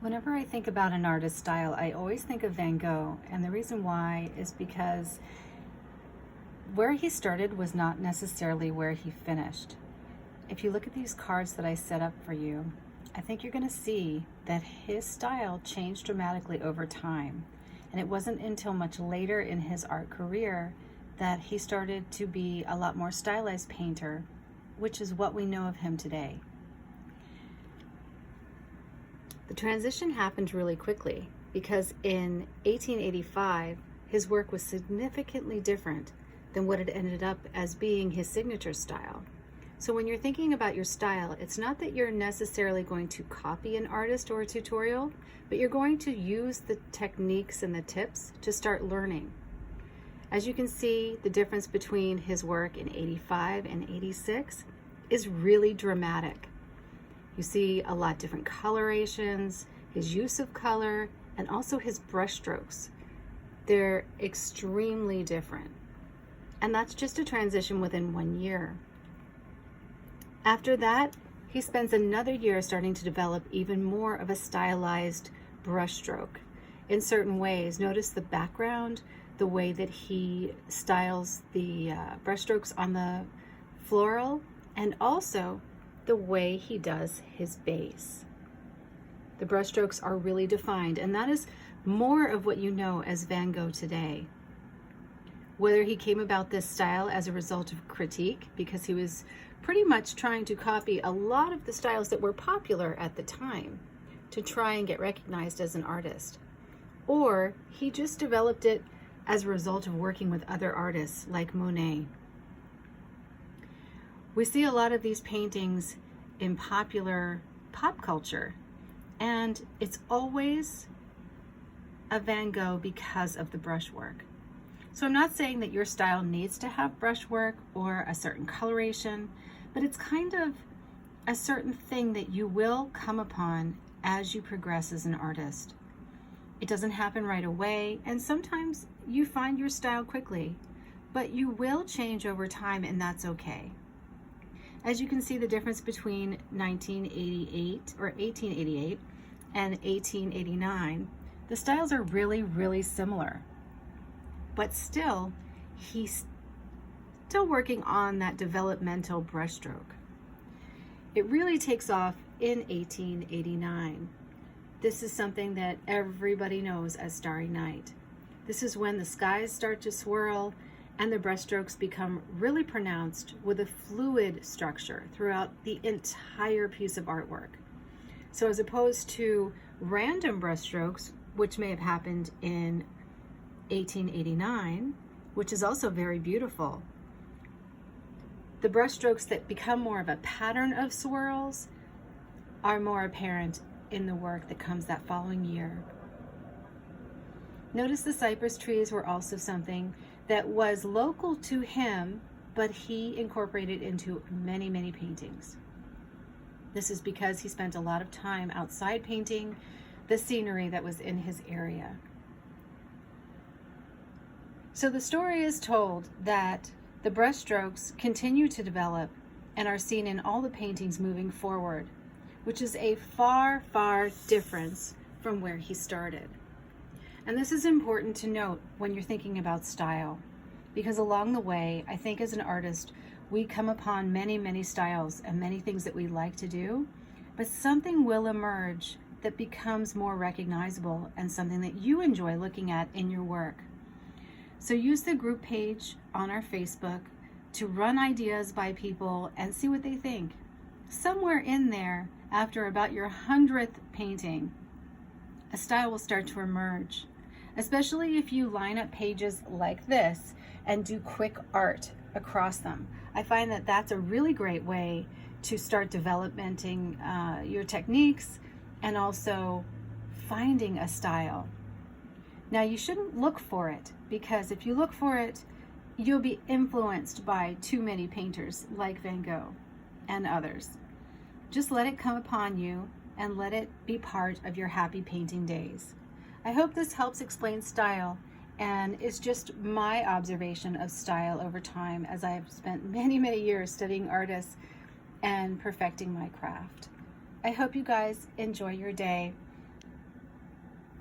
Whenever I think about an artist's style, I always think of Van Gogh, and the reason why is because where he started was not necessarily where he finished. If you look at these cards that I set up for you, I think you're going to see that his style changed dramatically over time. And it wasn't until much later in his art career that he started to be a lot more stylized painter, which is what we know of him today. The transition happened really quickly because in 1885, his work was significantly different than what it ended up as being his signature style. So when you're thinking about your style, it's not that you're necessarily going to copy an artist or a tutorial, but you're going to use the techniques and the tips to start learning. As you can see, the difference between his work in 85 and 86 is really dramatic. You see a lot different colorations, his use of color, and also his brush strokes. They're extremely different. And that's just a transition within 1 year. After that, he spends another year starting to develop even more of a stylized brush stroke in certain ways. Notice the background, the way that he styles the brush strokes on the floral, and also the way he does his base. The brush strokes are really defined, and that is more of what you know as Van Gogh today. Whether he came about this style as a result of critique, because he was pretty much trying to copy a lot of the styles that were popular at the time to try and get recognized as an artist, or he just developed it as a result of working with other artists like Monet. We see a lot of these paintings in popular pop culture, and it's always a Van Gogh because of the brushwork. So I'm not saying that your style needs to have brushwork or a certain coloration, but it's kind of a certain thing that you will come upon as you progress as an artist. It doesn't happen right away, and sometimes you find your style quickly, but you will change over time, and that's okay. As you can see, the difference between 1888 and 1889, the styles are really, really similar. But still, he's still working on that developmental brushstroke. It really takes off in 1889. This is something that everybody knows as Starry Night. This is when the skies start to swirl and the brushstrokes become really pronounced with a fluid structure throughout the entire piece of artwork. So as opposed to random brushstrokes, which may have happened in 1889, which is also very beautiful, the brushstrokes that become more of a pattern of swirls are more apparent in the work that comes that following year. Notice the cypress trees were also something that was local to him, but he incorporated into many, many paintings. This is because he spent a lot of time outside painting the scenery that was in his area. So the story is told that the brushstrokes continue to develop and are seen in all the paintings moving forward, which is a far, far difference from where he started. And this is important to note when you're thinking about style, because along the way, I think as an artist, we come upon many, many styles and many things that we like to do, but something will emerge that becomes more recognizable and something that you enjoy looking at in your work. So use the group page on our Facebook to run ideas by people and see what they think. Somewhere in there, after about your 100th painting, a style will start to emerge, especially if you line up pages like this and do quick art across them. I find that that's a really great way to start developing your techniques and also finding a style. Now, you shouldn't look for it, because if you look for it, you'll be influenced by too many painters like Van Gogh and others. Just let it come upon you and let it be part of your happy painting days. I hope this helps explain style, and it's just my observation of style over time as I have spent many, many years studying artists and perfecting my craft. I hope you guys enjoy your day.